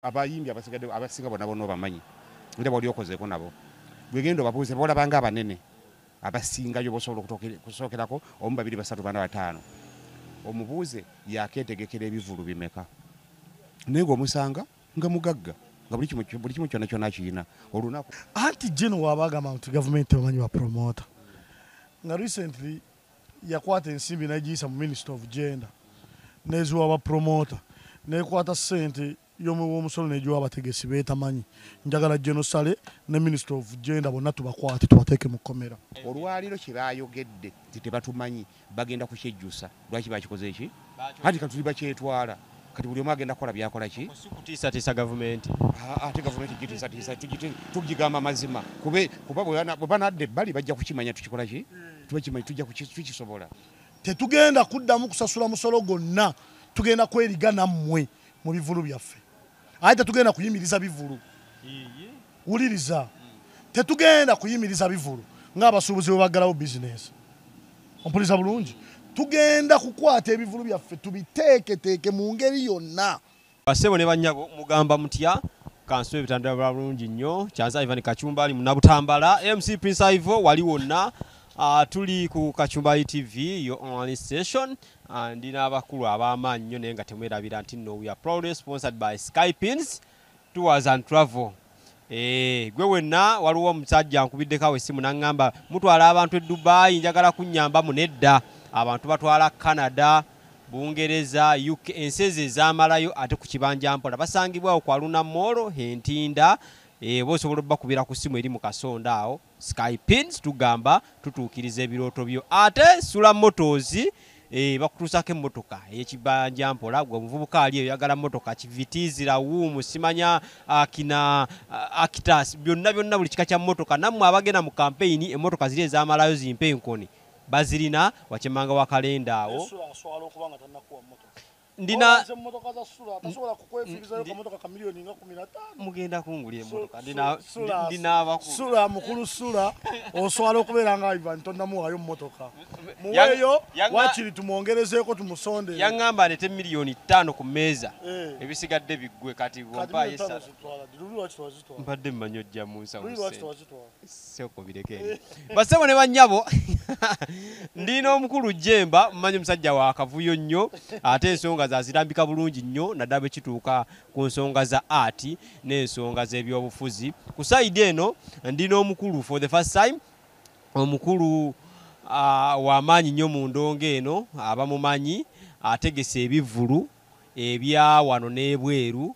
abayimbi abasigadde abasinga bonna bonna bamanyi era bali okozeeko nabo bwegendo babuuze bolabanga abanene abasingayo bosobola kusookerako omu babiri basatu bana bataano omubuuze yakeetegekera ebivulu bimeka naye ng'omusanga nga mugagga nga buli kimu kyonna kyonna akirina olunaku anti geno waabagamba nti gavumenti bamanyi bapromota nga recently yakwata ensimbi nagiyisa mu minister of gender neziwa bapromota nekwata sente y'omusolo negiwa abategesi beetamanyi njagala genosale ne minister of gender bonna tubakwate tubateeke mu kkomera olwaliro kye baayogedde nti tebatumanyi bagenda kukyejjusa lwaki bakikoze eki anti katuli bakyetwala kati buli omu agenda kukola byakola ki kutiisatiisa gavumenti ate gavumenti gitiisatiisa tugigamba mazima kuba bwe banadde ebbali bajja kukimanya tukikola ki tubakimanyi tujja tukisobola tetugenda kuddamu kusasula musolo gonna tugenda kweriga nammwe mu bivulu byaffe ate tetugenda kuyimiriza bivulu wuliriza tetugenda kuyimiriza bivulu ng'abasuubuzi bwe baggalawo bizinesi ompuliriza bulungi tugenda kukwata ebivulu byaffe tubiteeketeeke mu ngeri yonna basebo ne bannyabo mugamba mutya kanso ebitandala bulungi nnyo kyanza Ivan Kachumbali munabutambala MC Prince Ivo wali wonna tuli ku Kachumbali TV your online station ndina abakulu ab'amaanyi nnyo naye nga temwerabira nti no we are proudly sponsored by Skypins Tours and Travel gwe wenna waliwo omusajja nkubiddeko essimu n'aŋŋamba mutwala abantu e Dubai njagala kunnyamba munedda abantu batwala Canada Bungereza UK ensi ezo ezamalayo ate ku kibanja mpola basangibwawo kwa Luna Mall Hentinda bosobola bakubira ku ssimu eri mu kasonda awo Skypins tugamba tutuukiriza ebirooto byo ate Sula Motors bakutuusako emmotoka ey'ekibanja mpola gwe omuvubuka ali eyo yagala mmotoka kivitizira wuumu simanya akina akitas byonna buli kika kya mmotoka nammwe abagenda mu kampeyini emmotoka ziri ezamalayo zimpe enkoni bazirina wakemanga wa kalenda awo ndina mugenda kungulya emmotoka ndina sula mukulu sula oswala okubeera nga Ivan tonnamuwaayo mmotoka muweeyo wakiri tumwongerezeeko tumusonde yaŋŋamba ndete miliyoni 5 ku mmeeza ebisigadde biggwe kati bwompaye mbadde mmanyi ojja mu nsawuseko bireke basebo ne bannyabo ndina omukulu Jemba mmanyi omusajja wa kavuyo nnyo ate ensonga zazirambika bulungi nnyo naddala bwe kituuka ku nsonga za art n'ensonga z'ebyobufuzi ku side eno ndina omukulu for the first time omukulu w'amaanyi nnyo mu ndongo eno abamumanyi ategesa ebivulu ebya wano n'ebweru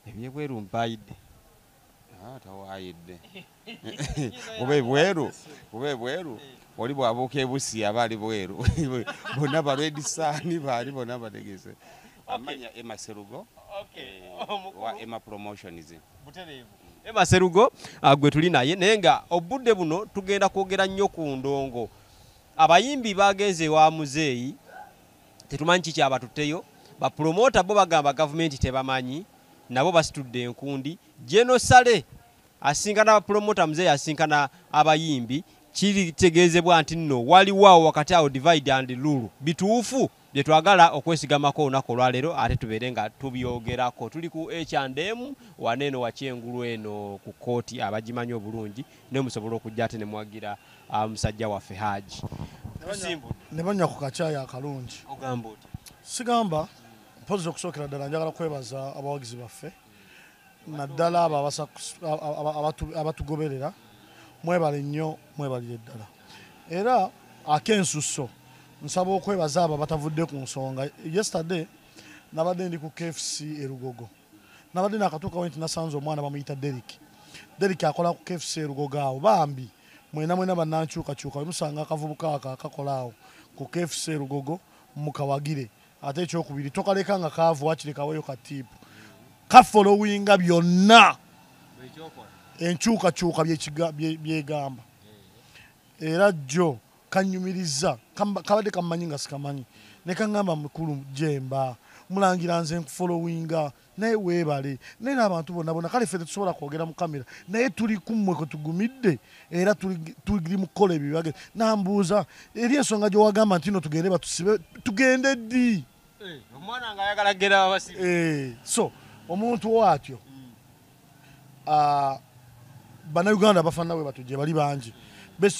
ebyebweru mpayidde tawayidde oba ebweru oli bw'abuuka ebusi aba ali bweru bonna balwedisaani baali bonna bategese amanya Emma Serugo wa Emma Promotions Emma Serugo gwe tuli naye naye nga obudde buno tugenda kwogera nnyo ku ndongo abayimbi bagenze wa muzeeyi tetumanyi kiki abatutteyo bapromota bo bagamba gavumenti tebamanyi nabo basitudde enkundi genosale asinkana abapromota muzeeyi asinkana abayimbi kiritegeezebwa nti nno waliwo wakati awo divide and rule bituufu bye twagala okwesigamako olunaku olwaleero ate tubeere nga tubyogerako tuli ku H&M waneeno wakyengulu eno ku kooti abagimanyi obulungi naye musobola okujja ate ne mwagira musajja waffe Haji ne banya ku kacayi akalungi ogamba oti sigamba mpozi okusookera ddala njagala kwebaza abawagizi baffe naddala abo abatugoberera mwebale nnyo mwebalire ddala era akensuso nsaba okwebaza abo batavudde ku nsonga yesterday nabadde ndi ku KFC erugogo nabadde nakatuukawo nti nasanze omwana bamuyita Derek akola ku KFC erugogo awo bambi mwena bannankyukakyuka wemusanga akavubuka akakola awo ku KFC erugogo mukawagire ate ekyokubiri tokaleka nga kaavu wakirekaweyo katiipu kafolowinga byonna enkyukakyuka byegamba era jjo kanyumiriza kabadde kamanyi nga sikamanyi ne kaŋŋamba mukulu Jemba mulangira nze nkufolowinga naye weebale naye n'abantu bonna kale ffe tetusobola kwogera mu kamera naye tuli kummwe kwe tugumidde era tuli mu kukola ebyo byagenda nambuuza eri ensonga gye wagamba nti no tugende batusibe tugende ddi omwana nga ayagala gera abasibe so omuntu watyo bannayuganda bafaanana bwe batujje bali bangi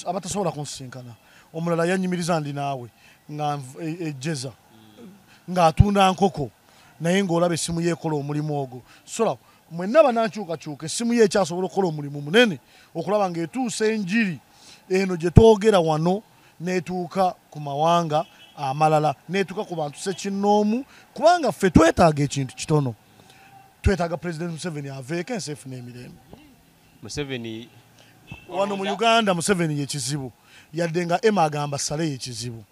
abatasobola kunsisinkana. Omulala yanyimiriza ndi naawe nga ejjeza ng'atunda nkoko naye ng'olaba essimu yeekola omulimu ogwo. Sola mwenna banankyukakyuka essimu ye ekyasobola okukola omulimu munene okulaba ng'etuusa enjiri eno gye twogera wano n'etuuka ku mawanga amalala n'etuuka ku bantu ssekinnoomu, kubanga ffe twetaaga ekintu kitono. Twetaaga Pulezidenti Museveni aveeko ensi efuna emirembe. Museveni wano mu Uganda Museveni yekizibu, yadde nga Emma agamba Sale yekizibu.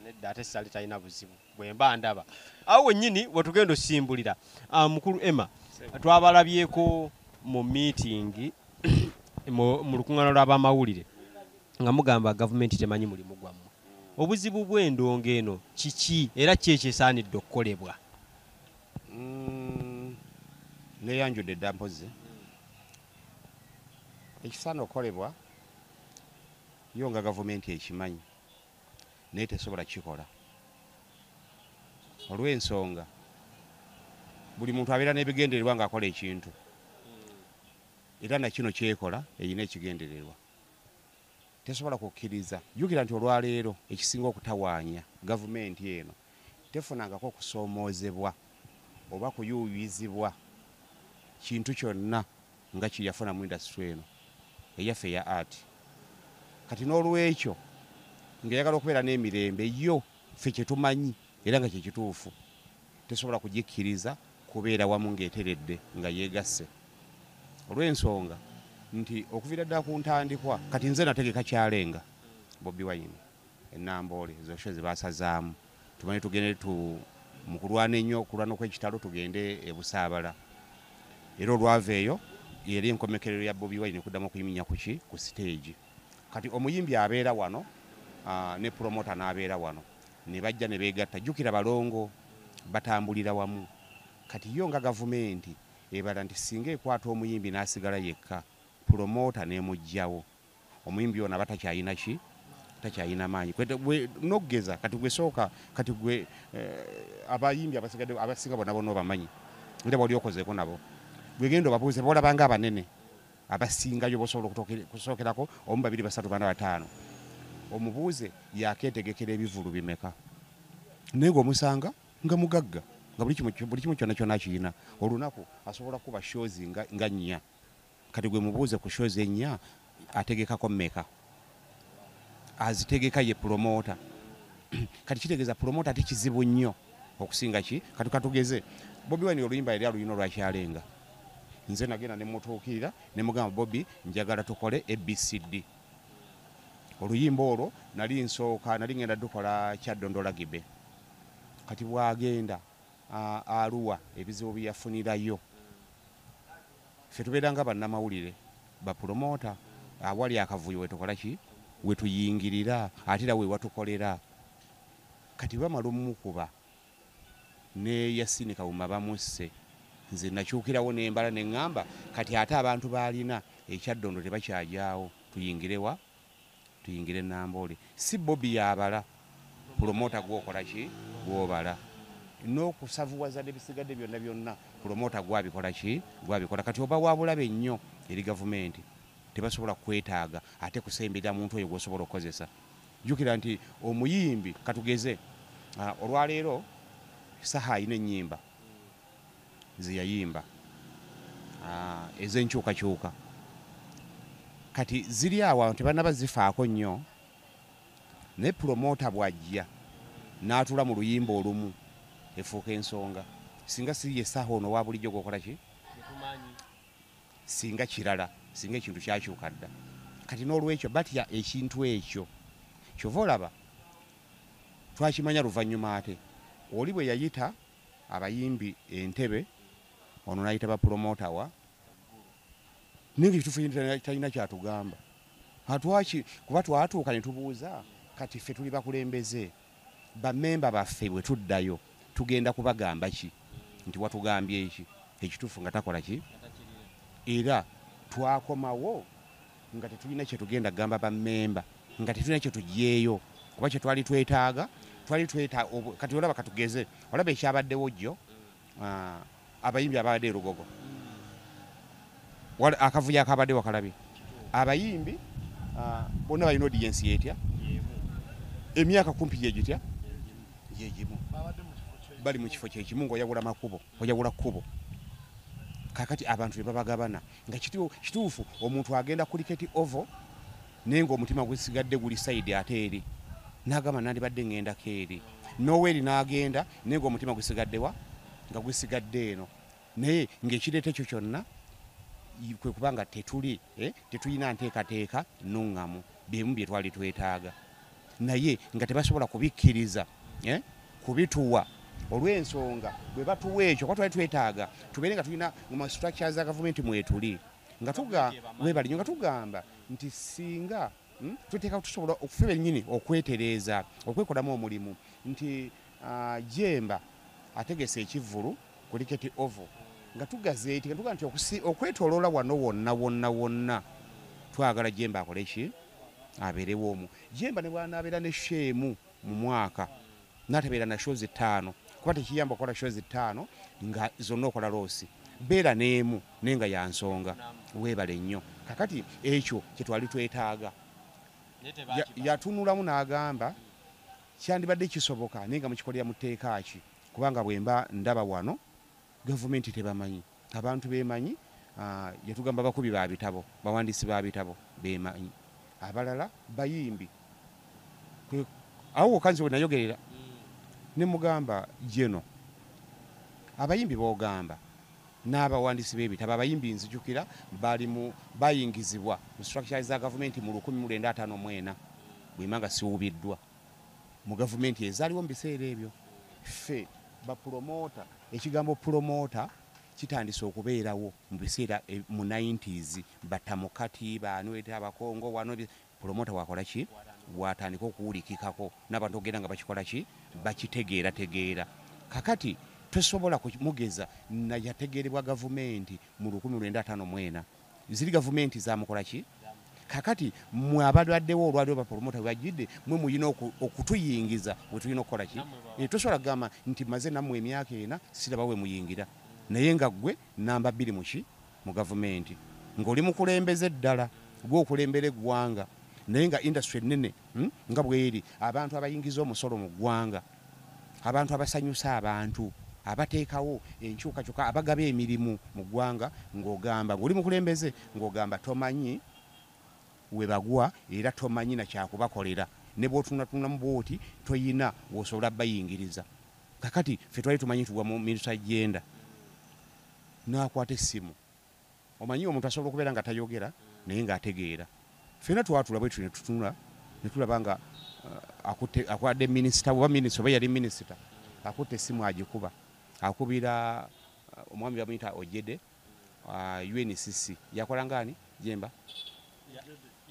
Nedda ate Sale talina buzibu bwemba ndaba awo wennyini wetugenda osimbulira. Mukulu Emma, twabalabyeko mu meeting mu lukuŋŋaana lw'abamawulire nga mugamba gavumenti temanyi mulimu gwammwe. Obuzibu bw'endongo eno kiki era ki ekyesaanidde okukolebwa? Neyanjudde dda mpozi ekisaana okukolebwa yo nga gavumenti ekimanyi naye tesobola kikola olw'ensonga buli muntu abeera n'ebigendererwa ng'akola ekintu era nakino kyekola erina ekigendererwa. Tesobola kukkiriza jjukira nti olwaleero ekisinga okutawaanya gavumenti eno tefunangako okusoomoozebwa oba kuyuuyizibwa kintu kyonna nga kyeyafuna mu indasitule eno eyaffe eya art. Kati n'olwekyo ng'eyagala okubeera n'emirembe yo ffe kyetumanyi era nga kyekituufu tesobola kugikkiriza kubeera wamu ng'eteredde nga yeegasse olw'ensonga nti okuviira ddala ku ntandikwa kati nze nategeka kyalenga Bobi Wine ennamboole ezosho ze baasazaamu tumanye tugende mu kulwana ennyo okulwana okw'ekitalo tugende e Busaabala era olwava eyo yeri enkomekerero ya Bobi Wine kuddamu okuyiminya kuki ku stage. Kati omuyimbi abeera wano ne promota n'abeera wano ne bajja ne beegatta. Jjukira balongo batambulira wamu. Kati yo nga gavumenti ebala nti singa ekwata omuyimbi n'asigala yekka promota n'emuggyawo omuyimbi ono aba takyayina ki takyayina maanyi noggeza kati gwe sooka kati gwe abayimbi abasinga bonna obamanyi era bwali okozeeko nabo gwegenda obabuuze boolabanga abanene abasingayo bosobola kusookerako omu 2 3 4 5 omubuuze yakeetegekera ebivulu bimeka naye ng'omusanga nga mugagga nga buli kimu kyonna kyonna akiyina olunaku asobola kuba shozi nga 4. Kati gwe mubuuze ku shozi 4 ategekako mmeka azitegeka ye promota. Kati kitegeeza promota ate kizibu nnyo okusinga ki kati katugeze Bobi Wine oluyimba yali aluyina olwakyalenga nze nagenda ne mutuukirira ne mugamba Bobi njagala tukole ABCD. Oluyimba olwo nali ngenda dukola Kyadondola Gibe. Kati bwagenda Arua ebizibu byafunirayo ffe tubeera nga bannamawulire bapromota awali akavuyo wetukola ki wetuyingirira ate era wewatukolera. Kati bamala omumukuba ne Yasini Kawuma bamusse nze nakyukirawo n'embala ne ŋŋamba kati ate abantu baalina ekyaddondo tebakyajaawo tuyingire Namboole. Si Bobi yabala promota gwokola ki gwobala n'okusavuwaza n'ebisigadde byonna promota gwabikola ki gwabikola. Kati oba wabulabe nnyo eri gavumenti tebasobola kwetaaga ate kusembera muntu oyo gwosobola okukozesa. Jjukira nti omuyimbi katugeze olwaleero saha ayina ennyimba ze yayimba ez'enkyukakyuka kati ziri awo tebannaba zifaako nnyo naye promota bw'ajja n'atuula mu luyimba olumu efuuka ensonga singa si ye saha ono wa bulijjo gwokola ki singa kirala singa ekintu kyakyuka dda. Kati n'olwekyo batya ekintu ekyo kyova olaba twakimanya luvannyuma ate oli bwe yayita abayimbi Entebe ono n'ayita bapromota wa naye ekituufu talina kyatugamba kuba twatuuka ne tubuuza kati ffe tuli bakulembeze bammemba baffe bwe tuddayo tugenda kubagamba ki nti watugambye eki ekituufu nga takola ki era twakomawo nga tetulina kyetugenda kugamba bammemba nga tetulina kyetugyeyo kuba kyetwali twetaaga kati olaba katugeze olaba ekyabaddewo jjo abayimbi abadde Lugogo akavuyo akabadde wakalabye abayimbi bonna balina audience yetya emyaka kumpi yegitya yegimu bali mu kifo kyekimu ng'oyawula kkubo kakati abantu bebabagabana nga kituufu omuntu agenda cricket oval naye ng'omutima gwesigadde guli side ate eri n'agamba nandibadde ŋŋendako eri noweri n'agenda naye ng'omutima gwesigaddewa nga gwesigadde eno naye ng'ekireeta ekyo kyonna kwe kubanga tetulina nteekateeka nuŋŋamu byemu bye twali twetaaga naye nga tebasobola kubikkiriza kubituwa olw'ensonga bwe batuwa ekyo kwa twali twetaaga tubeere nga tulina mu structure za gavumenti mwetuli webalinyo nga tugamba nti singa tuteeka tusobola okufa bennyini okwetereeza okwekolamu omulimu nti Jemba ategese ekivvulu cricket oval nga tugazeeti nga tuga nti okwetoloola wano wonna twagala Jemba akole ki abeerewo omu Jemba ne bw'anaabeera ne sheemu mu mwaka n'atebeera na shows 5 kuba tekiyamba okukola shows 5 nga zonna okola loosi beera n'emu naye nga ya nsonga weebale nnyo kakati ekyo kye twali twetaaga yatunulamu n'agamba kyandibadde kisoboka naye nga mukikolera mu tteeka ki kubanga bwemba ndaba wano gavumenti tebamanyi abantu beemanyi yatugamba bakubi ba bitabo bawandiisi ba bitabo beemanyi abalala bayimbi awo okanzi we nayogerera ne mugamba jeno abayimbi boogamba n'abawandiisi b'ebitabo abayimbi nzijukira bayingizibwa mu structure za gavumenti mu 1954 bwemanga siwubiddwa mu gavumenti ezaaliwo mu biseera ebyo ffe bapromota ekigambo promota kitandise okubeerawo mu biseera mu 90s batamukati banwete abakongo wano promota wakola ki watandika okuwulikikako n'abantu ogenda nga bakikola ki bakitegeera kakati tosobola kumugeza nayategeerebwa gavumenti mu 1954 ziri gavumenti zamukola ki kakati mwe abaddewo olwaliwo bapromota bwajidde mwe muyina okutuyingiza bwe tulina okukola ki tosobola kugamba nti maze nammwe emyaka ena siraba we muyingira naye nga gwe namba 2 muki mu gavumenti ng'oli mukulembeze ddala gw'okulembera eggwanga naye nga industry nene nga bweri abantu abayingiza omusolo mu ggwanga abantu abasanyusa abantu abateekawo enkyukakyuka abagaba emirimu mu ggwanga ng'ogamba ng'oli mukulembeze ng'ogamba tomanyi we bagwa era tomanyi na kyakubakolera ne bw'otunatunamu bw'oti toyina w'osobola bayingiriza kakati ffe twali tumanyi tugwa mu minisita gyenda n'akwata essimu omanyi omuntu asobola okubeera nga tayogera naye ng'ategeera ffena twatula bwe tuli ne tutunula ne tulaba nga akwadde minisita oba minisita oba yali minisita akutte essimu agikuba akubira omwami bamuyita Ojede UNCC yakola ngani Jemba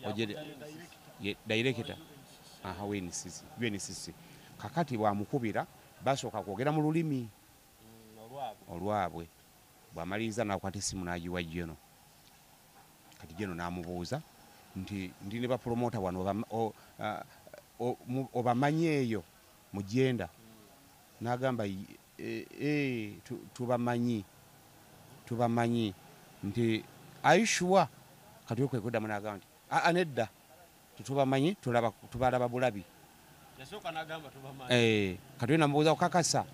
Ojede director UNCC kakati bwamukubira basooka kwogera mu lulimi olwabwe bw'amaliriza n'akwata essimu n'agiwa Jeno kati Jeno n'amubuuza nti ndi ne bapromota wano obamanyi eyo mugenda n'agamba tubamanyi nti aishuwa kati okwekuddamu n'agamba nti nedda tetubamanyi tubalaba bulabi kati we namubuuza okakasa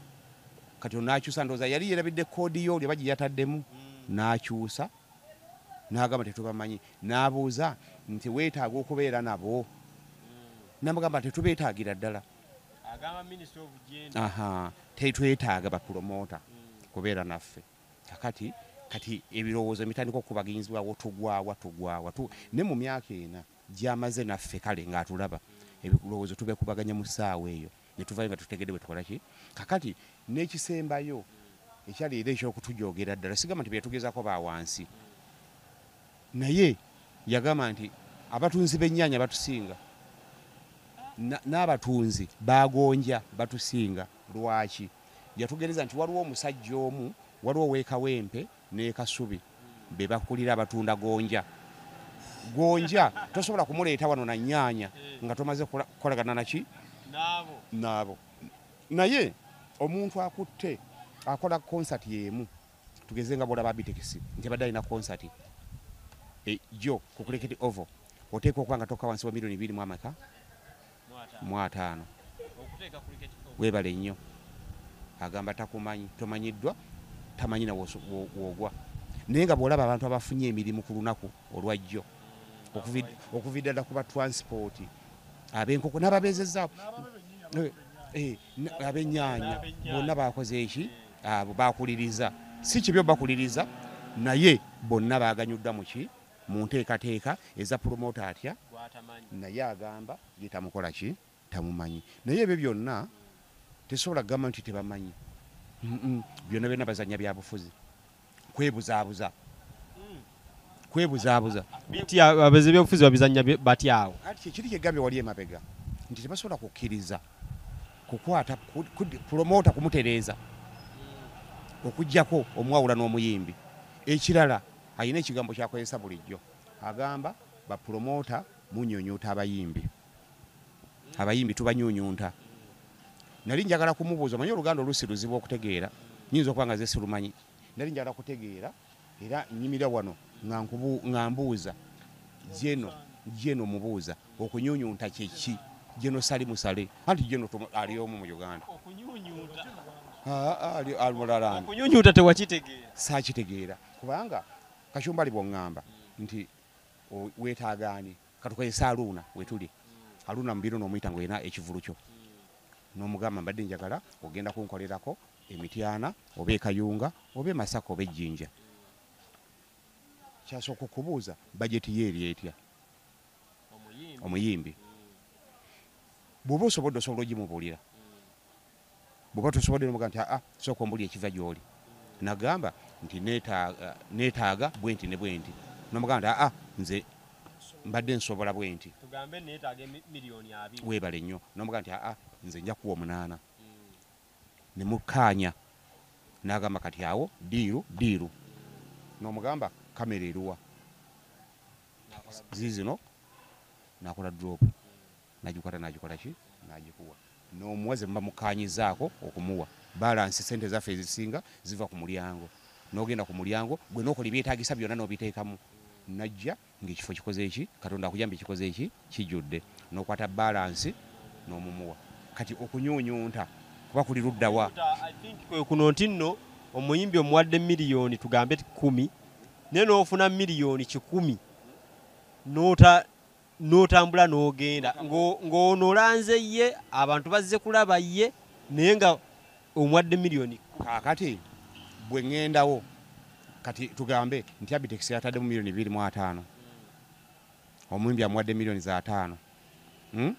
kati n'akyusa ndowooza yali yerabidde koodi yo oli oba gye yataddemu n'akyusa n'agamba tetubamanyi n'abuuza nti weetaaga okubeera nabo namugamba tetubeetaagira ddala tetwetaaga bapromota kubeera naffe kati ebirowoozo mitandika okubaganyizibwawo tugwawa ne mu myaka ena gyamaze naffe kale ng'atulaba ebirowoozo tubekubaganya mu ssaawa eyo ne tuvayo nga tutegedde bwe tukola ki kakati n'ekisembayo ekyaleero ekyokutujogera ddala sigamba nti byetugezaako bawansi naye yagamba nti abatunzi b'ennyaanya batusinga n'abatunzi bagonja batusinga lwaki yatugereza nti waliwo omusajja omu waliwo w'ekawempe n'ekasubi be bakulira abatunda gonja tosobola kumuleeta wano na nnyaanya nga tomaze kukolagana naki naabo naye omuntu akutte akola konsati y'emu tugeze nga bwolaba Bitekisi nti abadde alina concert jo ku Cricket Oval oteeka okuba nga tokka wansi wa milioni 2 mu amaka mu 5 weebale nnyo agamba takumanyi tomanyiddwa tamanyi na woogwa naye nga bw'olaba abantu abafunye emirimu ku lunaku olwajjo okuva ddala kuba transport ab'enkoko n'ababeezezzaako ab'ennyaanya bonna bakoze eki abo bakuliriza si kibyo bakuliriza naye bonna baganyuddwa muki mu nteekateeka eza promota atya naye agamba ye tamukola ki tamumanyi naye ebyo byonna tesobola kugamba nti tebamanyi byonna byonna bazanya byabufuzi kwebuzaabuza biti abeze byobufuzi babizanya batyawo ati ekiri kyegambye wali emabega nti tebasobola kukkiriza kukwata promota kumutereeza okujjako omuwawula n'omuyimbi ekirala ayina ekigambo kyakozesa bulijjo agamba bapromota munyonyuuta abayimbi tubanyunyunta nali njagala kumubuuza manyi oluganda olusi luzibu okutegeera nyinza okuba nga zesirumanyi nali njagala kutegeera era nnyimira wano nga mbuuza jeno mubuuza okunyunyunta kyeki jeno sali musale anti jeno ali omu mu Uganda okunyunyunta tewakitegeera saakitegeera kubanga Kachumbali bw'oŋŋamba nti weetaagaani katukozesa aluuna wetuli aluuna mubiro n'omuyita ng'olina ekivulu kyo n'omugamba mbadde njagala ogenda kunkolerako emityana oba ekayunga oba emasaka oba ejjinja kyasooka okubuuza bajeti ye eri etya omuyimbi bw'oba osobola ogimubuulira bw'oba tosobodde n'omuga nti sooka ombuli ekiva gy'oli nagamba nti neetaaga bwenti ne bwenti n'omugamba nti nze mbadde nsobola bwenti tugambe neetaaga miliyoni 2 weebale nnyo n'omugamba nti nze nja kuwa 8 ne mukkaanya n'agamba kati awo diiru n'omugamba kamera eruwa zizino nakola drop nagikola ki nagikuwa n'omuwaze mba mukkaanyizaako okumuwa balansi sente zaffe ezisinga ziva ku mulyango n'ogenda ku mulyango gwe n'okola ebyetaagisa byonna n'obiteekamu najja ng'ekifo kikoze eki Katonda akuyamba ekikoze eki kijjudde n'okwata balansi n'omumuwa kati okunyuunyunta kuba kuli luddawa kwe kuno nti nno omuyimbi omuwadde miliyoni tugambe 10 naye n'ofuna miliyoni 100 n'otambula n'ogenda ng'onolanze ye abantu bazze kulaba ye naye nga omuwadde miliyoni kaakati bwe ŋŋendawo kati tugambe nti Abitekisi yataddemu miliyoni 2.5 omuyimbi amuwadde miliyoni za 5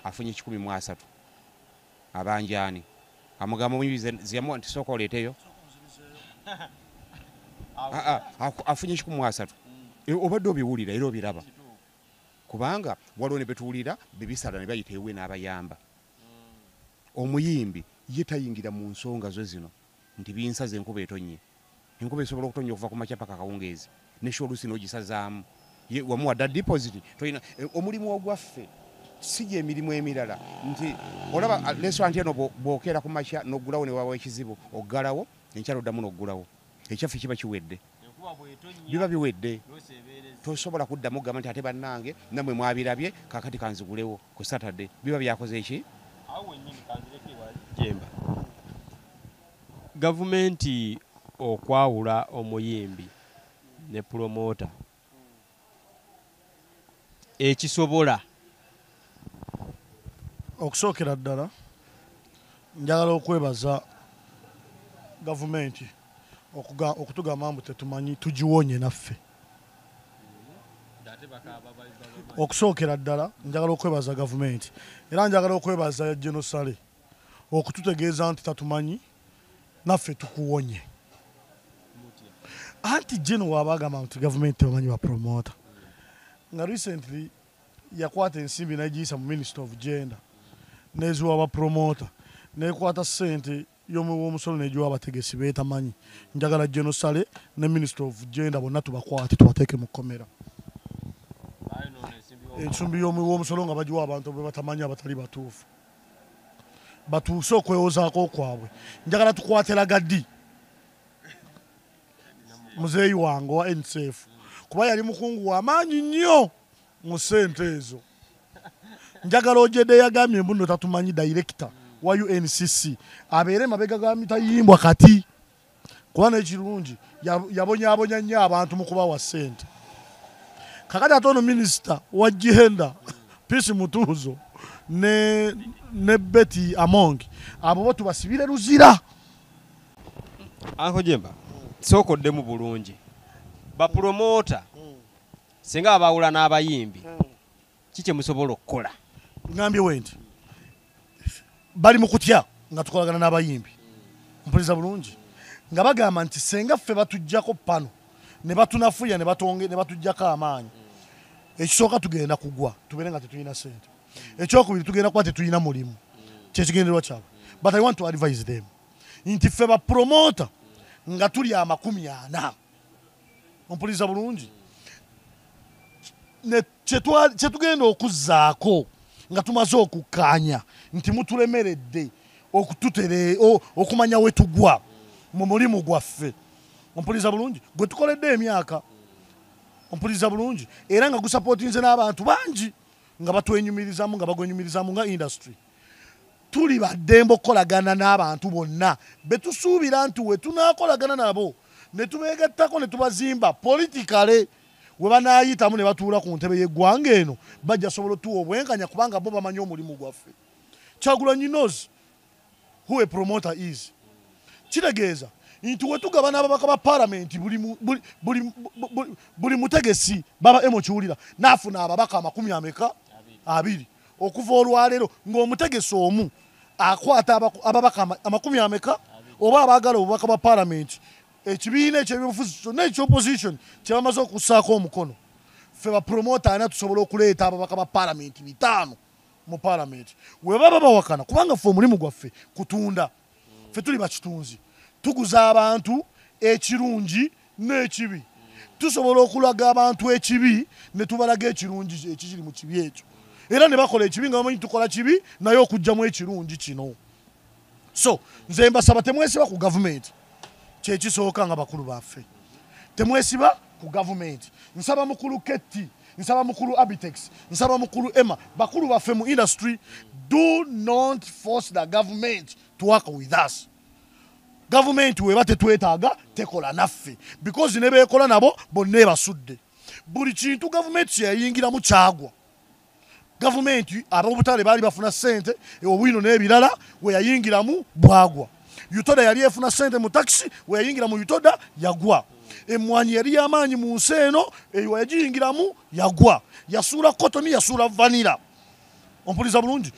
afunye 13 abanjani amugamba omuyimbi ziyamuwa nti sooka oleeteyo afunye 13 obadde obiwulira era obiraba kubanga waliwo ne betuwulira bebisala ne bayita ewe n'abayamba omuyimbi ye tayingira mu nsonga zo zino nti binsaze enkuba etonye enkuba esobola okutonya okuva ku makya paka kawungeezi nesho oluusi n'ogisazaamu wamuwadda deposit tolina omulimu ogwaffe si gye emirimu emirala nti olaba restaurant eno bw'okeera ku makya n'oggulawo ne wawa ekizibu oggalawo enkyalo oddamu n'oggulawo ekyaffe kiba kiwedde biba biwedde tosobola kuddamu gamba nti ate bannange nammwe mwabirabye kakati kanzigulewo ku Saturday biba byakoze eki gavumenti okwawula omuyimbi ne promota ekisobola okusookera ddala njagala okwebaza gavumenti okutugamba mbu tetumanyi tugiwonye naffe okusookera ddala njagala okwebaza gavumenti era njagala okwebaza Genosale okututegeeza nti tatumanyi naffe tukuwonye anti Geno waaba agamba nti gavumenti tebamanyi bapromota nga recently yakwata ensimbi n'egiyisa mu Minister of Gender n'eziwa bapromota n'ekwata ssente y'omuwoomusolo n'egiwa abategesi beetamanyi njagala Genosale ne Minister of Gender bonna tubakwate tubateeke mu kkomera ensumbi y'omuwoomusolo nga bagiwa abantu be batamanyi abatali batuufu batuuse okwewozaako kwabwe njagala tukwatira gaddi muzeeyi wange wa NCF kuba yali mukungu w'amaanyi nnyo mu ssente ezo. Njagala Ojede yagambye mbuno tatumanyi director wa UNCC abeere mabega ga mitayimbwa kati kuba n'ekirungi yabonyaabonya nnyo abantu mu kubawa ssente. Kakati ate ono minisita wa Gihenda Peace Mutuuzo ne Betty Among abo bo tubasibire luzira. Anko Jemba sookoddemu bulungi bapromota singa abawula n'abayimbi kiki musobola okukola? Ngambye wenti bali mu kutya nga tukolagana n'abayimbi mpuliriza bulungi nga bagamba nti senga ffe batujjako pano ne batunafuya ne batujjako amaanyi ekisooka tugenda kugwa tubeere nga tetulina ssente. Ekyokubiri tugenda kuba tetulina mulimu kyekigendererwa kyabwe. But I want to advise them nti ffe bapromota nga tuli 40 mpuliriza bulungi kyetugenda okuzzaako nga tumaze okukkaanya nti mutulemeredde okumanya we tugwa mu mulimu gwaffe. Ompuliriza bulungi gwe tukoledde emyaka ompuliriza bulungi era nga gusapootinze n'abantu bangi nga batwenyumirizamu nga bagwenyumirizamu nga industry. Tuli baddembe okukolagana n'abantu bonna betusuubira nti we tunaakolagana nabo ne tubeegattako ne tubazimba politikale we banaayitamu ne batuula ku ntebe y'eggwanga eno bajja sobola otuwa obwenkanya kubanga bo bamanyi omulimu gwaffe. Kyagulanyi knows who a promoter is. Kitegeeza nti we tugaba n'ababaka ba paalamenti buli mutegesi baba kiwulira naafuna ababaka 20 okuva olwaleero ng'omutegesi omu akwata ababaka 20 oba abaagala obubaka bwa paalamenti ekibiina ekyebyobufuzi kyonna ekyopposition kye bamaze okussaako omukono. Ffe bapromota ana tusobola okuleeta ababaka ba paalamenti 5 mu paalamenti we baba bawakana kubanga ffe omulimu gwaffe kutunda. Ffe tuli bakitunzi tuguza abantu ekirungi n'ekibi. Tusobola okulaga abantu ekibi ne tubalaga ekirungi ekikiri mu kibi ekyo era ne bakola ekibi nga bamanyi tukola kibi naye okugjamu ekirungi kino. So nze mbasaba temwesiba ku gavumenti kyekisooka nga bakulu baffe temwesiba ku gavumenti. Nsaba mukulu Ketti, nsaba mukulu Abitex, nsaba mukulu Emma bakulu baffe mu industry, do not force the government to work with us. Government weba tetwetaaga tekola naffe because ne beekola nabo bonna ebasudde. Buli kintu government kyeyayingiramu kyagwa. Government ab'obutale baali bafuna ssente obwino n'ebirala we yayingiramu bwagwa. Utoda yali efuna ssente mu taxi we yayingira mu Utoda yagwa. Emmwanyi yali y'amaanyi mu nsi eno eyo yagiyingiramu yagwa. Yasuula kotoni yasuula vanira. Ompuliriza bulungi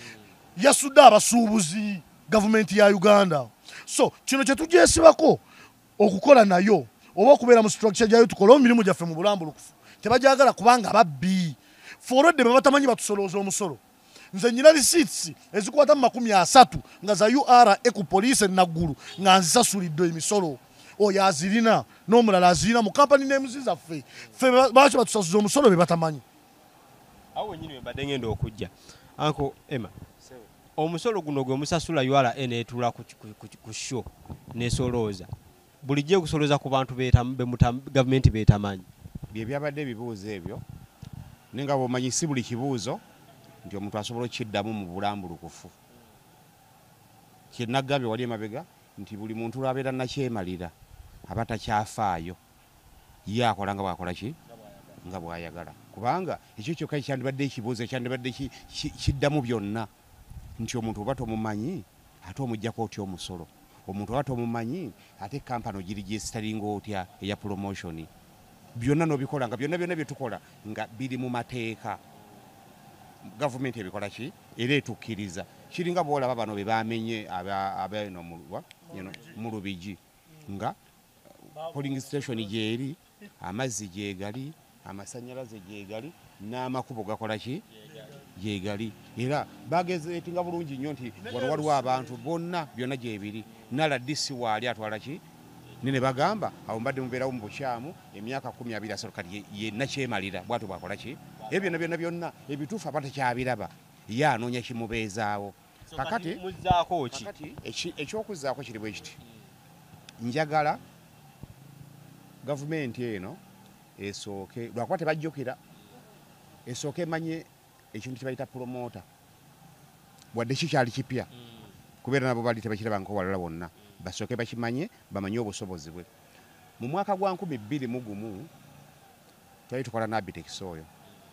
yasudde abasuubuzi government ya Uganda. So kino kye tugyesibako okukola nayo oba okubeera mu structure gyayo tukola emirimu gyaffe mu bulambulukufu tebajagala kubanga babbi forode be batamanyi batusolooza omusolo. Nze nyina receipts ezikwata mu 30 nga za URA ku police naggulu nga nzisasulidde emisolo oyo azirina n'omulala azirina mu kampani n'emuzi zaffe ffe baaki batusasuza omusolo be batamanyi. Awo nyini we badde ngenda okujja Uncle Emma omusolo guno gwe musasula URA eneetula ku show nesolooza bulijjo kusolooza ku bantu gavumenti beetamanyi bye byabadde ebibuuzo ebyo nenga bw'omanyi si buli kibuuzo nti omuntu asobola okiddamu mu bulambulukufu. Kyenagambye wali emabega nti buli muntu lwabeera nakyemalira aba takyafaayo ye akola nga bwakola ki nga bwayagala kubanga ekyo kyokka ekyandibadde ekibuuzo ekyandibadde kiddamu byonna nti omuntu oba tomumanyi ate omuggyako otya omusolo, omuntu oba tomumanyi ate kampani ogirigisitalinga otya eya promotion. Byonna n'obikola nga byonna bye tukola nga biri mu mateeka. Gavumenti ebikola ki era etukkiriza kiringa bwolaba bano be bamenye abaino mu Lubigi nga polling station gyeri amazzi gyegali amasannyalaze gyegali n'amakubo gakola ki gyegali era bagezeetinga bulungi nnyo nti waliwo abantu bonna byonna gyebiri nala disi waali atwala ki nene bagamba awo mbadde mubeerawo mu bukyamu emyaka 12 asooka yenna kyemalira bwatu bwakola ki ebyo byonna ebituufu abatakyabiraba ye anoonya kimubeezaawo. Kakati ekyokuzaako kiri bwe kiti njagala gavumenti eno esooke lwakuba tebajjukira esooke emanye ekintu kye bayita promota wadde kikyali kipya kubeera nabo bali tebakirabangako walala bonna basooke bakimanye bamanye obusobozi bwe mu mwaka gwa 2021 twali tukola na Abitex oyo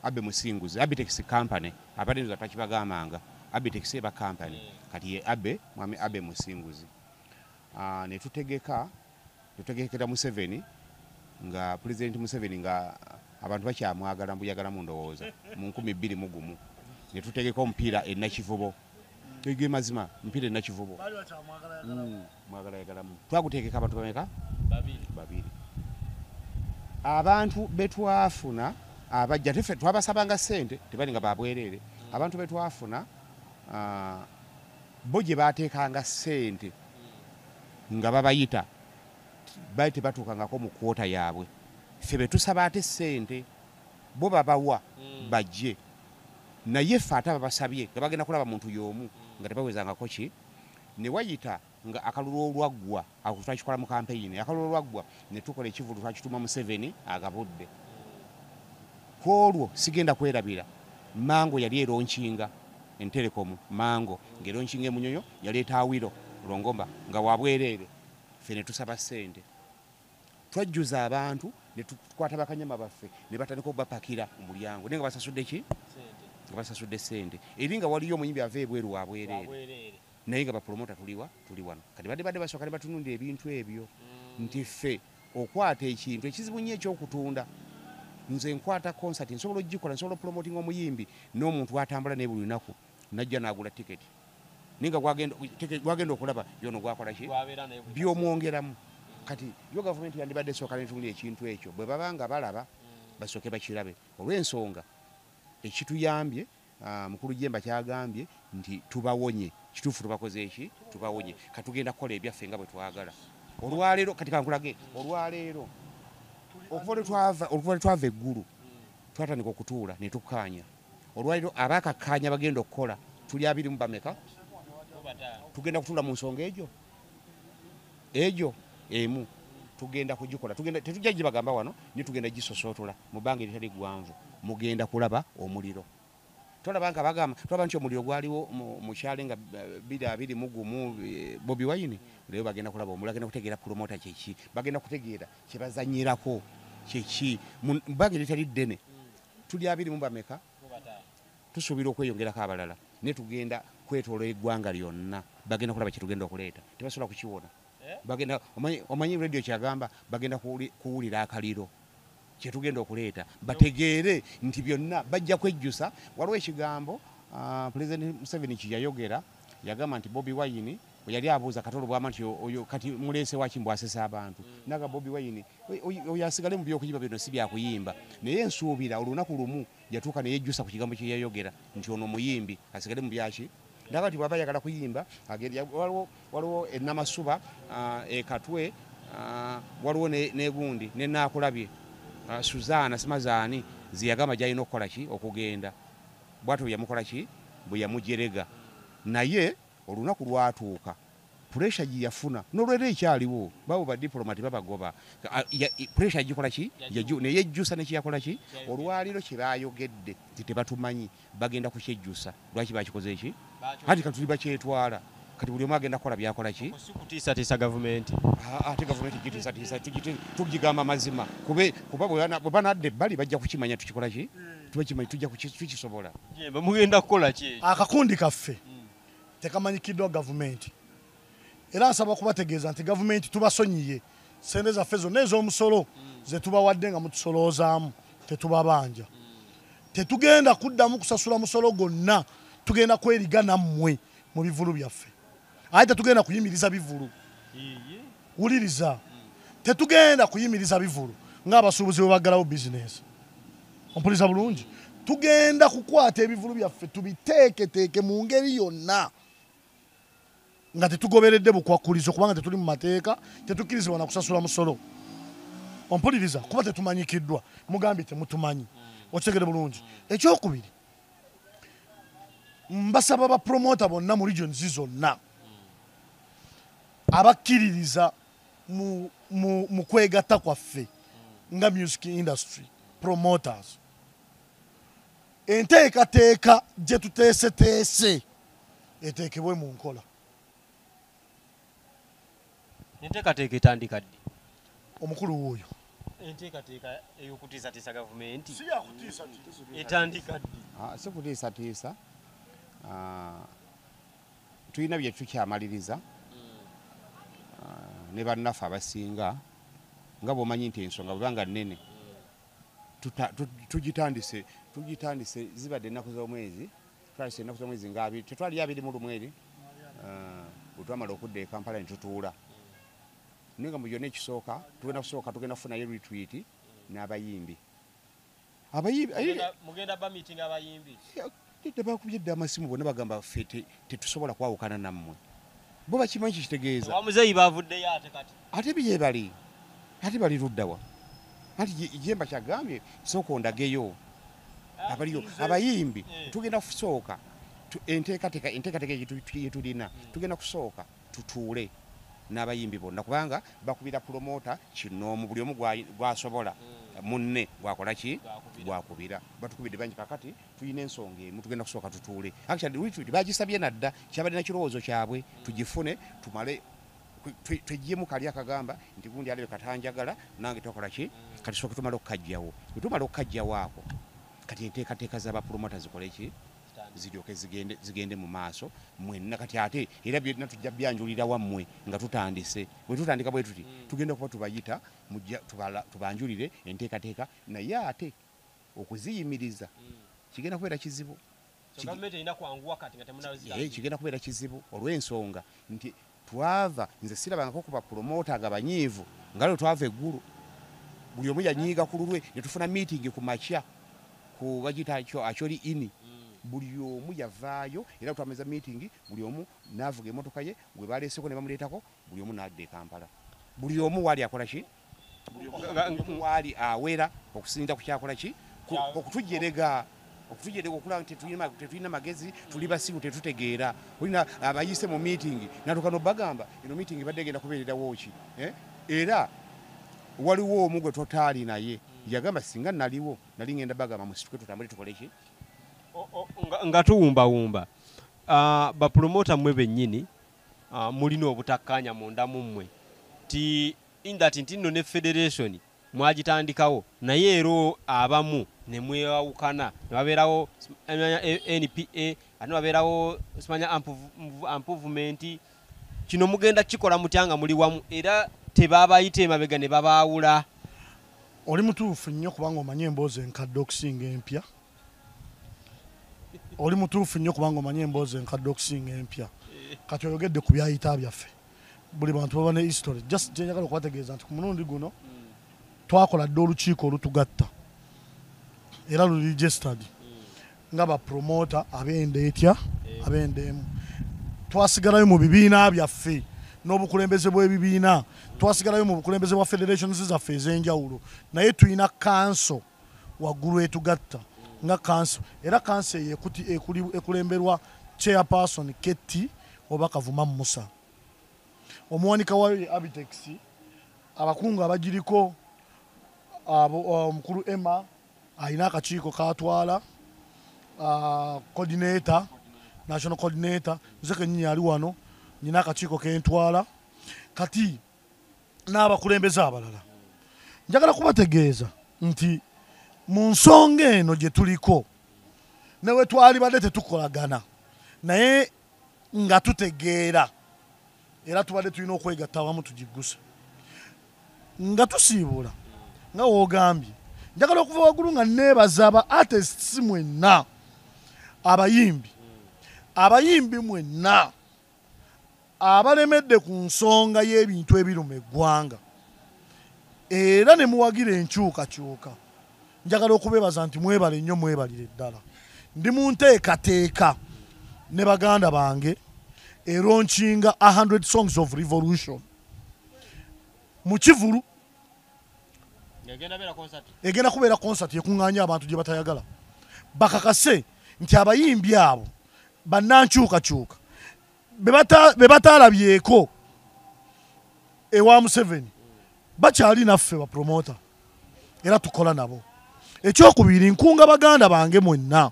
Abe Musinguzi Abitex company abadenza twakibagamanga Abitex eba company kati ye mwami Abe Musinguzi ne tutegekera Museveni nga President Museveni nga abantu bakyamwagala mbuyagala mu ndowooza mu 2021 ne tutegeka omupiira enakivubo tege mazima mpira enakivubo mwagala yagalamu twagutegeka abantu bameka babiri abantu betwafuna abajja tefe twabasabanga sente tebali nga babwerere abantu betwafuna boje batekanga sente nga babayita baite batukangako mu kwota yaabwe febe tusaba ate sente bo babawa bajje naye fata babasabye bagenda kulaba muntu yomu nga tebawezangako ki ne wayita nga akalulu olwaggwa akutwakikola mu campaign akalulu olwaggwa ne tukola ekivulu twakituma Museveni agabudde kwolwo sigenda kwerabira mango yali eronkinga entelecom mango ngeronkinga emunyonyo yali etawiro Longomba nga wabwerere fene tusaba sente twajjuza abantu ne tukwata bakanyama baffe ne batandika obapakira omulyango nenga basasudde ki sente basasudde sente eringa waliyo omuyimbi ave ebweru wabwerere naye nga bapromota tuli wano kati badde basooka ne batununda ebintu ebyo nti ffe okwata ekintu ekizibu nnyo ekyokutunda nze nkwata concert nsobola ogikola nsobola promoting omuyimbi n'omuntu atambula ne buli lunaku najja n'agula tiketi ninga gwagenda okulaba yono gwakola ki byomwongeramu kati yo gavumenti yandibadde esooka netunda ekintu ekyo bwe babanga balaba basooke bakirabe olw'ensonga ekituyambye mukulu Jemba kyagambye nti tubawonye kituufu tubakoze eki tubawonye katugenda kukola ebyaffe nga bwe twagala olwaleero kati kankulage olwaleero okuva twava eggulu twatandika okutuula ne tukkaanya olwaleero abakakkaanya bagenda okukola tuli 20 mu bameka tugenda kutuula mu nsonga egyo emu tugenda kugikola tetujja gibagamba wano ne tugenda gisosootola mu bbanga eritali ggwanvu mugenda kulaba omuliro tolabanga bagamba tulaba nti omuliro gwaliwo mu kyale nga 2021 Bobi Wine leero bagenda kulaba omuliro bagenda kutegeera promota kyeki bagenda kutegeera kyebazanyirako kyeki mu bbanga eritali ddene tuli 20 mu bameka tusuubira okweyongerako abalala ne tugenda kwetoola eggwanga lyonna bagenda kulaba kyetugenda okuleeta tebasobola kukiwona bagenda omanyi radio kyagamba bagenda kuwulira akaliro kyetugenda okuleeta bategeere nti byonna bajja kwejjusa waliwo ekigambo President Museveni kyeyayogera yagamba nti Bobi Wine yali abuuza katolo bwama nti oyo kati mulese wakimbo asesa abantu naga Bobi Wine oyo asigale mu byokuyimba bino si byakuyimba naye nsuubira olunaku lumu yatuuka ne yejjusa ku kigambo kyeyayogera nti ono muyimbi asigale mu byaki ndaga nti bwaba yagala kuyimba waliwo enamasuba ekatwe waliwo negundi nenakulabye Suzana Simazani ziyagamba gyalina okukola ki okugenda bwatyo yamukola ki bwe yamujerega naye olunaku lwatuuka pressure giyafuna n'olwera ekyaliwo babo ba diplomati babagoba pressure gikola ki neyejjusa nekiyakola ki olwaliro kyebayogedde titebatumanyi bagenda kukyejjusa lwaki bakikoze eki hati katuli bakyetwala kati buli omu agenda kukola byakola ki kutiisatiisa gavumenti ate gavumenti gitiisatiisa tugigamba mazima kuba bwe banadde bali bajja kukimanya tukikola ki tukimanyi tukisobola mugenda kukola ki akakundi kaffe tekamanyikiddwa gavumenti era nsaba kubategeeza nti gavumenti tubasonyiye sente zaffe zonna ez'omusolo ze tubawadde nga mutusoloozaamu tetubabanja tetugenda kuddamu kusasula musolo gonna tugenda kweriga nammwe mu bivulu byaffe ate tetugenda kuyimiriza bivulu wuliriza tetugenda kuyimiriza bivulu ng'abasuubuzi bwe baggalawo bizinesi ompuliriza bulungi tugenda kukwata ebivulu byaffe tubiteeketeeke mu ngeri yonna nga tetugoberedde bukwakkulizo kubanga tetuli mu mateeka tetukkirizibwa na kusasula musolo ompuliriza kuba tetumanyikiddwa mugambye temutumanyi okitegere bulungi ekyokubiri mbasaba bapromota bonna mu regions zonna abakkiririza mu kwegatta kwaffe nga music industry promoters enteekateeka gye tuteeseteese eteekebwe mu nkola. enteekateeka etandika ddi omukulu w'oyo enteekateeka ey'okutiisatiisa gavumenti si yakutiisatiisa etandika ddi si kutiisatiisa tulina bye tukyamaliriza ne bannaffe abasinga nga bw'omanyi nti ensonga bwebanga nnene tugitandise zibadde ennaku z'omwezi twalise ennaku z'omwezi nga 2 tetwali 21 bwe twamala okudda e Kampala ne tutuula naye nga mu byonna ekisooka tugenda kufunayo retreat n'abayimbi mugenda ba meeting abayimbi bakubye dda amasimu bonna bagamba ffe tetusobola kwawukana nammwe bo bakimanyi kikitegeeza wamuzeeyi bavuddeyo ate kati ate biye bali ate bali luddawa anti jemba kyagambye sooka ondageyo abaliyo abayimbi tugenda kusooka enteekateeka yetulina tugenda kusooka tutuule n'abayimbi bonna kubanga bakubira promota kinoomu buli omu gwasobola munne gwakola ki gwakubira batukubidde bangi kakati tulina ensonga emu tugenda kusooka tutuule actually bagisabye nadda kyabadde na kirowoozo kyabwe tugifune tumale twejjemu kali akagamba nti gundi alebe katanjagala nange tokola ki kati sooka tumale okukajjawo bwe tumala okukajjawo ako kati enteekateeka z'abapromota zikole ki ziryoke zigende mu maaso mwenna kati ate era byonna tujja byanjulira wammwe nga tutandise bwe tutandika bwe tuti tugenda kuba tubayita tubanjulire enteekateeka naye ate okuziyimiriza kigenda kubeera kizibu kigenda kubeera kizibu olw'ensonga nti twava nze sirabangako ku bapromota nga banyiivu nga lwe twava eggulu buli omu yanyiiga ku lulwe ne tufuna meeting ku makya ku bagita akyoli ini buli omu yavaayo era twameza meeting buli omu n'avuga emmotoka ye gwe baleeseko ne bamuleetako buli omu n'adda e Kampala buli omu waali akola ki waali awera okusinza ku kyakola ki okutujerega okulaba nti tetulina magezi tuli basiru tetutegeera olina abayise mu meeting natukano bagamba eno meeting badde egenda kubeererawo ki era waliwo omu gwe totaali naye yagamba singa naliwo nali ngenda bagamba musituke tutambule tukole ki nga tuwumbawumba bapromota mmwe bennyini mulina obutakkaanya munda mu mmwe ti indati nti nno ne federation mwagitandikawo naye era abamu ne mwewawukana ne babeerawo NPA ate babeerawo simanya improvement kino mugenda kikola mutya nga muli wamu era tebabayita emabega ne babaawula oli mutuufu nnyo kubanga omanye emboozi enkadde okusinga empya oli mutuufu nnyo kubanga omanye emboozi enkadde okusinga empya kati oyogedde ku byayita byaffe buli bantu baba ne history just gyenjagala okubategeeza nti ku mulundi guno twakola dde olukiiko olutugatta era luli registered nga bapromota ab'endeetya ab'endeemu twasigalayo mu bibiina byaffe n'obukulembeze bw'ebibiina twasigalayo mu bukulembeze bwa federations zaffe ez'enjawulo naye tulina kanso waggulu etugatta nga kanso era kanso eyo ekulemberwa chairperson Ketty oba Kavuma Musa omuwanika wayo Abitex abakungu abagiriko omukulu Emma alina akakiiko katwala coordinator national coordinator nze kennyini ali wano nyina akakiiko kentwala kati n'abakulembeze abalala njagala kubategeeza nti mu nsonga eno gye tuliko newe twali badde tetukolagana naye nga tutegeera era tubadde tulina okwegatta awamu tugiggusa nga tusiibula nga woogambye njagala okuva waggulu nga neebaza aba artists mwenna abayimbi mwenna abalemedde ku nsonga y'ebintu ebiruma eggwanga era ne muwagira enkyukakyuka njagala okubeebaza nti mwebale nnyo mwebalire ddala ndi mu nteekateeka ne baganda bange eronkinga 100 songs of revolution mu Kivulu egenda kubeera concert ekuŋŋaanya abantu gye batayagala bakakase nti abayimbi abo bannankyukakyuka be bataalabyeko ewa Museveni bakyali naffe bapromota era tukola nabo. Ekyokubiri nkunga baganda bange mwenna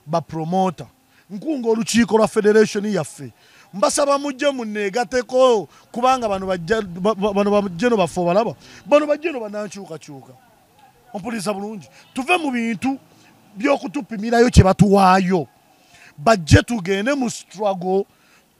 ba promoter nkunga olukiiko lwa federation yaffe mbasaba mujje munneegateko kubanga bano bajjeno baffe balaba bano bajjeno banankyukakyuka ompuliriza bulungi tuve mu bintu by'okutupimirayo kye batuwaayo bajje tugende mu struggle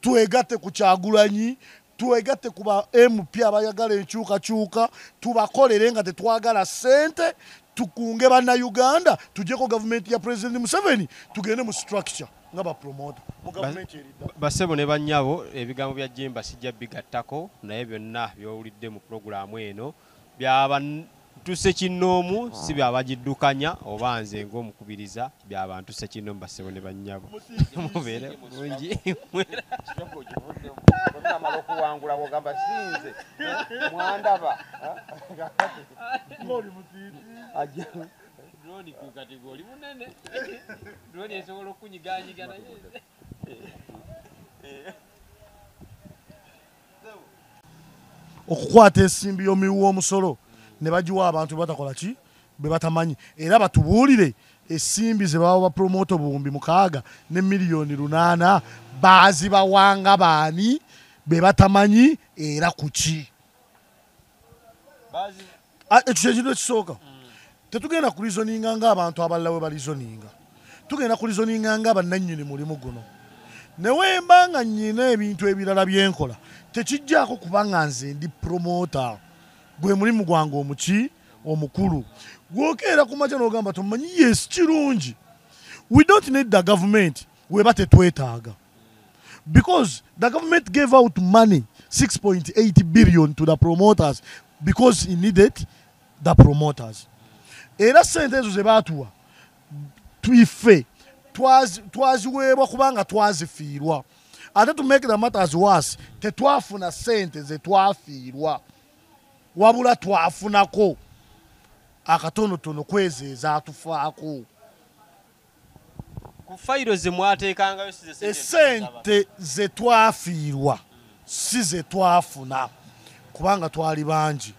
twegatte ku Kyagulanyi twegatte ku ba MP abayagala enkyukakyuka tubakolere nga tetwagala ssente tukunge bannayuganda tujjeko gavumenti ya President Museveni tugende mu structure nga ba promoter mu gavumenti erida basebo ne bannyabo ebigambo bya Jemba sijja bigattako naye byonna byowulidde mu programu eno by'abantu ssekinnoomu si byabagiddukanya oba nze ng'omukubiriza by'abantu ssekinnoomu basebo ne bannyabo mubeere bulungi amala okuwangula bwogamba sinze mwandaba droni ku kategori munene droni esobola okunyiganyiga naye okukwata ensimbi y'omiwu omusolo ne bagiwa abantu batakola ki be batamanyi era batubuulire ensimbi ze baba bapromoto 600 ne miliyoni 8 baazibawanga baani be batamanyi era kuki ekyo ekintu ekisooka tetugenda ku reasoninga ng'abantu abalala we balizoninga tugenda ku reasoninga ng'abannannyini mulimu guno newemba nga nnyina ebintu ebirala byenkola tekijjaako kubanga nze ndi promota gwe mulimu gwange omuki omukulu gwokeera ku makya n'ogamba tomumanyi yes kirungi we don't need the government weba tetwetaaga because the government gave out money 6.8 billion to the promoters because he needed the promoters era sente ezo ze baatuwa twife twaziweebwa kubanga twazifiirwa ate to make the matters worse tetwafuna sente ze twafiirwa wabula twafunako akatonotono kwezeeza atufaako ku fayiro ze mwateekangayo esente ze twafiirwa si ze twafuna kubanga twali bangi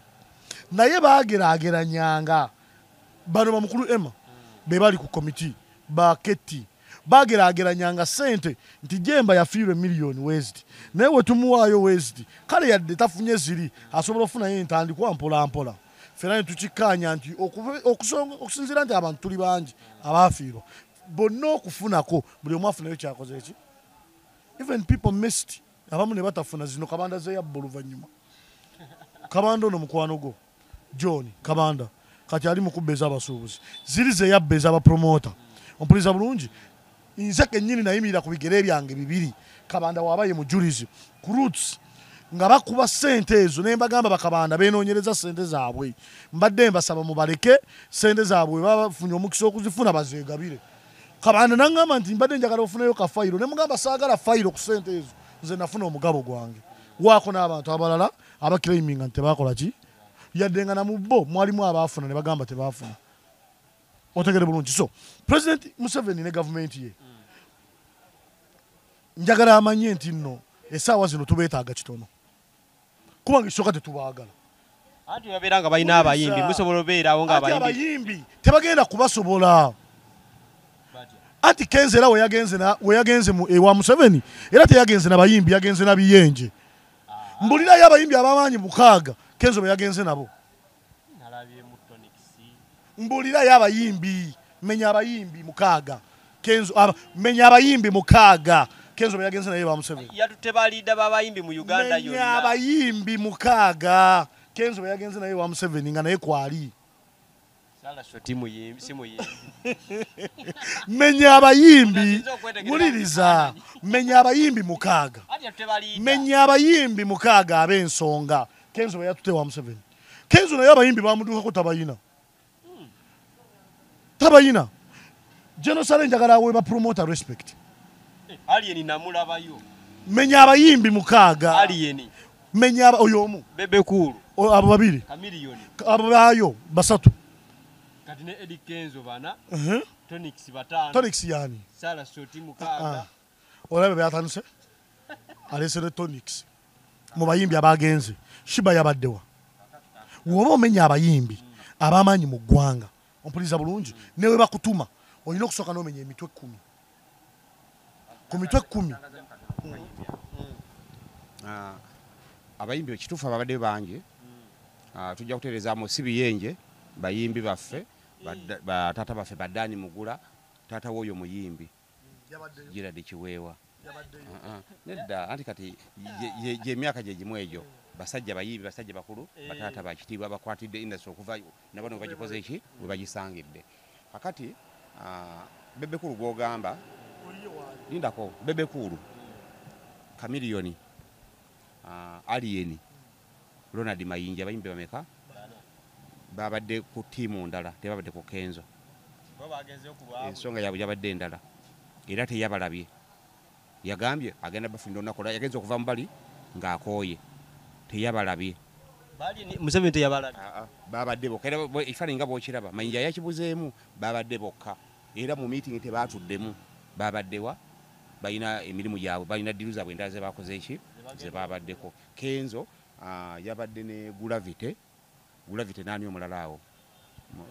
naye baageraageranyanga bano bamukulu Emma be bali ku komiti baketi bageraageranyanga sente nti Jemba yafiirwe miliyoni west naye we tumuwaayo west kale yadde tafunye ziri asobola ofunayo entandikwa mpola mpola fena ne tukikkaanya nti okusinziira nti abantu tuli bangi abaafiirwa bonna okufunako buli omu afunayo kyakoze eki even people missed abamu ne batafuna zino Kabanda ze yabba oluvannyuma Kabanda ono mukwano gwo John Kabanda kati ali mukubba ez'abasuubuzi ziri ze yabba ez'abapromota ompuliriza bulungi nze kennyini nayimirira ku bigere byange bibiri Kabanda waabaye mujulizi ku roots nga bakuba sente ezo ne mbagamba bakabanda beenoonyereza sente zaabwe mbadde mbasaba mubaleke sente zaabwe bafunye omukisa okuzifuna bazeegabire Kabanda nangamba nti mbadde njagala ofunayo ka fayiro ne mugamba saagala fayiro ku sente ezo nze nafuna omugabo gwange waako n'abantu abalala abakiraiminga nti tebakola ki yadde nga namubbo mwalimu abaafuna ne bagamba tebaafuna otegere bulungi so President Museveni ne gavumenti ye njagala amanye nti nno essaawa zino tubeetaaga kitono kubanga kisooka tetubaagala anti babeera nga balina abayimbi musobola obeerawo nga abayimbi tebagenda kubasobola anti Kenzo era we yagenze ewa Museveni era teyagenze n'abayimbi yagenze n'abiyenje mbulirayo abayimbi abamaanyi 6 Kenzo be yagenze nabo mbulirayo abayimbi menya abayimbi 6 Kenzo menya abayimbi 6 Kenzo be yagenze naye ba Museveni yatutebalida babayimbi mu Uganda yonna menya abayimbi 6 Kenzo be yagenze naye wa Museveni nga naye kwali sala shoti muyimbi si muyimbi menya abayimbi muliriza menya abayimbi 6 menya abayimbi 6 ab'ensonga Kenzo be yatute wa Museveni Kenzo naye abayimbi bamuduukako tabayina tabayina genocide njagala we ba promoter respect Alieni namulabayo menya abayimbi 6 Alieni menya oyo omu bebe kulu abo babiri kamiliyoni abo bayo basatu kati ne Eddie Kenzo bana Tonix 5 Tonix yani sala shoti 6 olabe byatanuse alesere Tonix mu bayimbi abagenze shiba yabaddewa woba omenya abayimbi ab'amaanyi mu ggwanga ompuliriza bulungi newe bakutuma olina okusooka n'omenya emitwe 10 ku mitwe 10 abayimbi ekituufu ababadde bangi tujja kuteerezaamu si biyenje bayimbi baffe bataata baffe baddaani mugula taata w'oyo muyimbi girade kiweewa nedda anti kati gyemyaka gye gimu egyo basajja bayimbi basajja bakulu bataata bakitiibwa bakwatidde industry okuva nabano bagikoze eki bwe bagisangidde kakati bebekulu gwogamba lindako bebekulu kamiliyoni aliyeni Ronald Mayinja bayimbi bameka babadde ku tiimu ndala tebabadde ku Kenzo ensonga yaabwe yabadde endala era teyabalabye yagambye agenda bafunda onakola yagenza okuva mu bali ng'akooye teyabalabye Museveni teyabalabye babadde bokka era ekifaananyi nga bw'okiraba Mayinja yakibuzeemu babadde bokka era mu miitingi tebaatuddemu babaddewa balina emirimu gyabwe balina ddiru zaabwe endala ze bakoze eki ze babaddeko Kenzo yabadde ne Gulavite naani omulala awo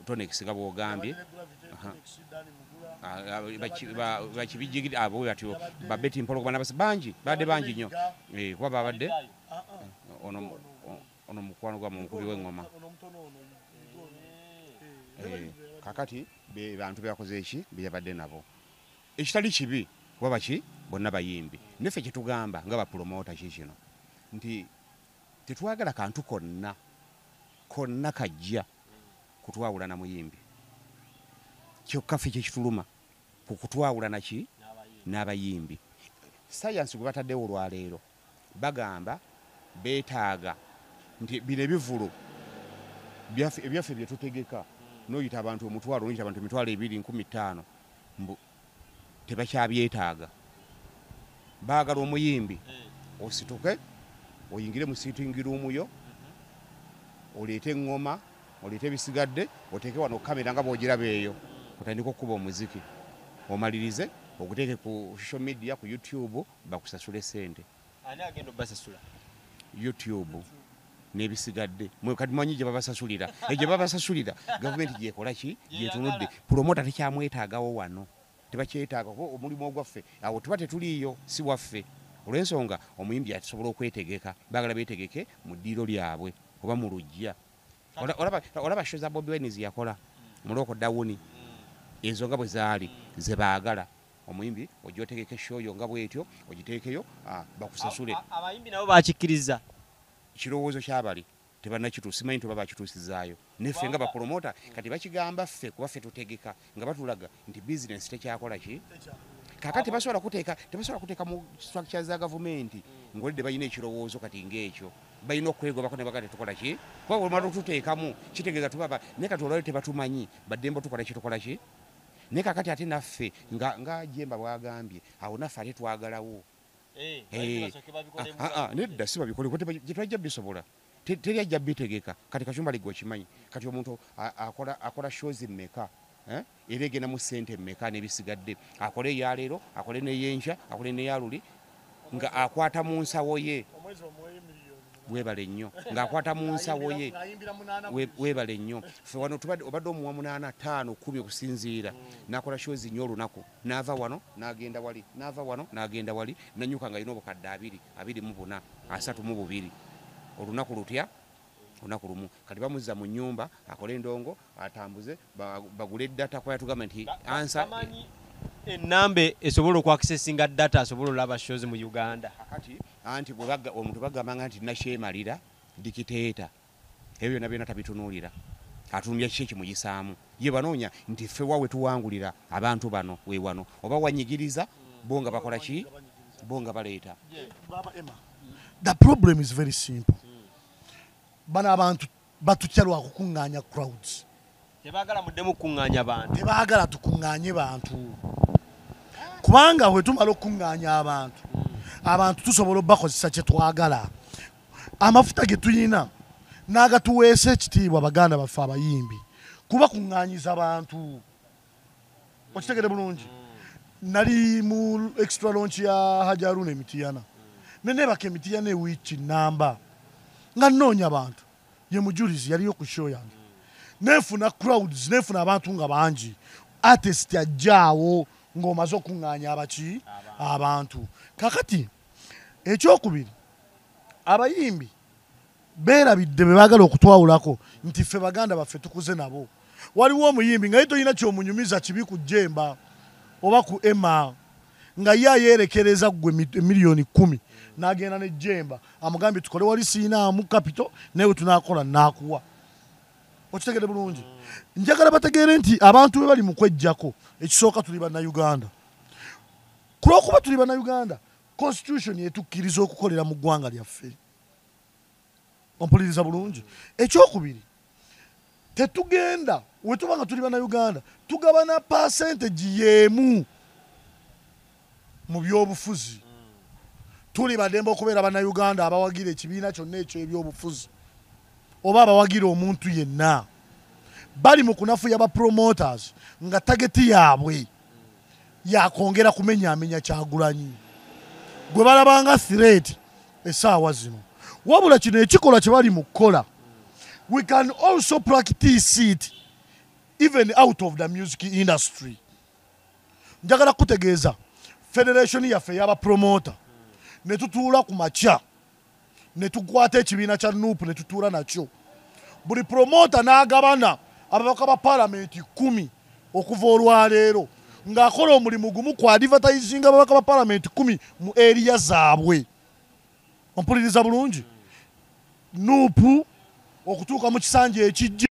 Tonex nga bw'ogambye bakibijjigiri abo batyo babeti mpologoma n'abasi bangi badde bangi nnyo kuba babadde ono mukwano gwa mukubi w'engoma kakati bantu bebakoze eki beyabadde nabo ekitali kibi kuba baki bonna bayimbi neffe kyetugamba nga bapromota kikino nti tetwagala kantu konna kajja kutwawula na muyimbi kyokka ffe kyekituluma kukutwawula naki n'abayimbi sayansi gwe bataddewo olwaleero bagamba beetaaga nti bino ebivulo ebyaffe bye tutegeka n'oyita abantu omutwalo n'oyita abantu emitwalo 2,15 mbu tebakyabyetaaga baagala omuyimbi osituke oyingire mu sitting room yo oleete eŋŋoma oleete ebisigadde oteeke wano kamera nga bw'ogiraba eyo otandika okukuba omuziki omalirize oguteeke ku social media ku YouTube bakusasule sente ani agenda obbasasula YouTube n'ebisigadde mwe kati manyi gye babasasulira egye babasasulira gavumenti gyekola ki gyetunudde promota tekyamwetaagawo wano tebakyetaaga kuba omulimu ogwaffe awo tuba tetuliiyo si waffe olw'ensonga omuyimbi asobola okwetegeka baagala beetegeke mu ddiiro lyabwe oba mu lujja olaba show za Bobi Wine yakola muloko dawuni ezo nga bwe zaali ze baagala omuyimbi ojja otegeke show yo nga bwetyo ogiteekeyo bakusasule abayimbi nabo bakikkiriza kirowoozo kyabali tebannakituusa simanyi tuba bakituusizaayo neffe nga bapromota kati bakigamba ffe kuba ffe tutegeka nga batulaga nti bizinesi tekyakola ki kakati tebasobola kuteeka mu structure za gavumenti ng'olidde balina ekirowoozo kati ng'ekyo balina okwegobako ne bagala tetukola ki kuba olumala tuteekamu kitegeeza tubaba naye kati olwaliro tebatumanyi baddemba tukola kitukola ki naye kakati ate naffe nga Jemba bwagambye awo naffe ate twagalawo nedda si babikole gyetwajja bisobola teri ajja bitegeka kati Kacumbali gwe okimanyi kati omuntu akola shows mmeka era egenda mu ssente mmeka n'ebisigadde akole eyaleero akole n'eyenkya akole n'eyaluli nga akwata mu nsawo ye webale nnyo ng'akwata mu nsawo ye webale nnyo ffe wano obadde omuwa 8 5 10 okusinziira n'akola shows nnyo olunaku n'ava wano n'agenda wali n'ava wano n'agenda wali nanyuka nga alina obukadde 24 32 olunaku lutya olunaku lumu kati bamuzza mu nnyumba akole endongo atambuze bagule data kwa yatugamba nti ansa ennambe esobola okwakisesinga data asobola olaba shows mu Uganda kati anti omuntu bagambanga nti nakyemalira dikiteeta ebyo byonna tabitunuulira atunuulira kiki ekimuyisaamu ye banoonya nti ffe wawe tuwangulira abantu bano we wano oba wanyigiriza bonga bakola ki bonga baleeta the problem is very simple bana abantu batutya lwa kukuŋŋaanya crowds tebaagala muddemu kukuŋŋaanya bantu tebaagala tukuŋŋaanye bantu kubanga bwe tumala okukuŋŋaanya abantu tusobola obbakozesa kye twagala amafuta ge tuyina n'agatuweesa ekitiibwa baganda baffe abayimbi kuba kuŋŋaanyiza bantu okitegere bulungi nali mu extra launch ya Hajaruna Emitiyana nenebaka Emitiyana ewiiki namba nga nnoonya abantu ye mujulizi yaliyo ku show yange nefuna crowds nefuna abantu nga bangi artist ajjaawo ng'omaze okuŋŋaanya abaki abantu kakati ekyokubiri abayimbi beerabidde be baagala okutwawulako nti ffe baganda baffe tukuze nabo waliwo omuyimbi nga ye tolina kyomunyumiza kibi ku Jemba oba ku Emma nga ye ayeerekereza ggwe miliyoni 10 n'agenda ne Jemba amugambye tukole wali siinaamu kapito naye tunaakola naakuwa okitegede bulungi njagala bategeere nti abantu be bali mu kwejjako ekisooka tuli bannayuganda kulwokuba tuli bannayuganda constitution yetukkiriza okukolera mu ggwanga lyaffe ompuliriza bulungi ekyokubiri tetugenda wetuba nga tuli bannayuganda tugabana percentage y'emu mu byobufuzi tuli badembe okubeera bannayuganda abawagira ekibiina kyonna ekyo ebyobufuzi oba abawagira omuntu yenna bali mu kunafuya ba promoters nga tageti yaabwe yakwongera kumenyaamenya Kyagulanyi gwe balabanga threat essaawa zino wabula kino ekikola kye bali mu kukola we can also practice it even out of the music industry njagala kutegeeza federation yaffe y'aba promoter ne tutuula ku makya ne tukwata ekibiina kya Nuupu ne tutuula nakyo buli promoter n'agabana ababaka ba parliament 10 okuva olwaleero ng'akola omulimu gumu ku advertising ababaka ba parliament 10 mu area zaabwe ompuliriza bulungi Nuupu okutuuka mu kisanja ekijja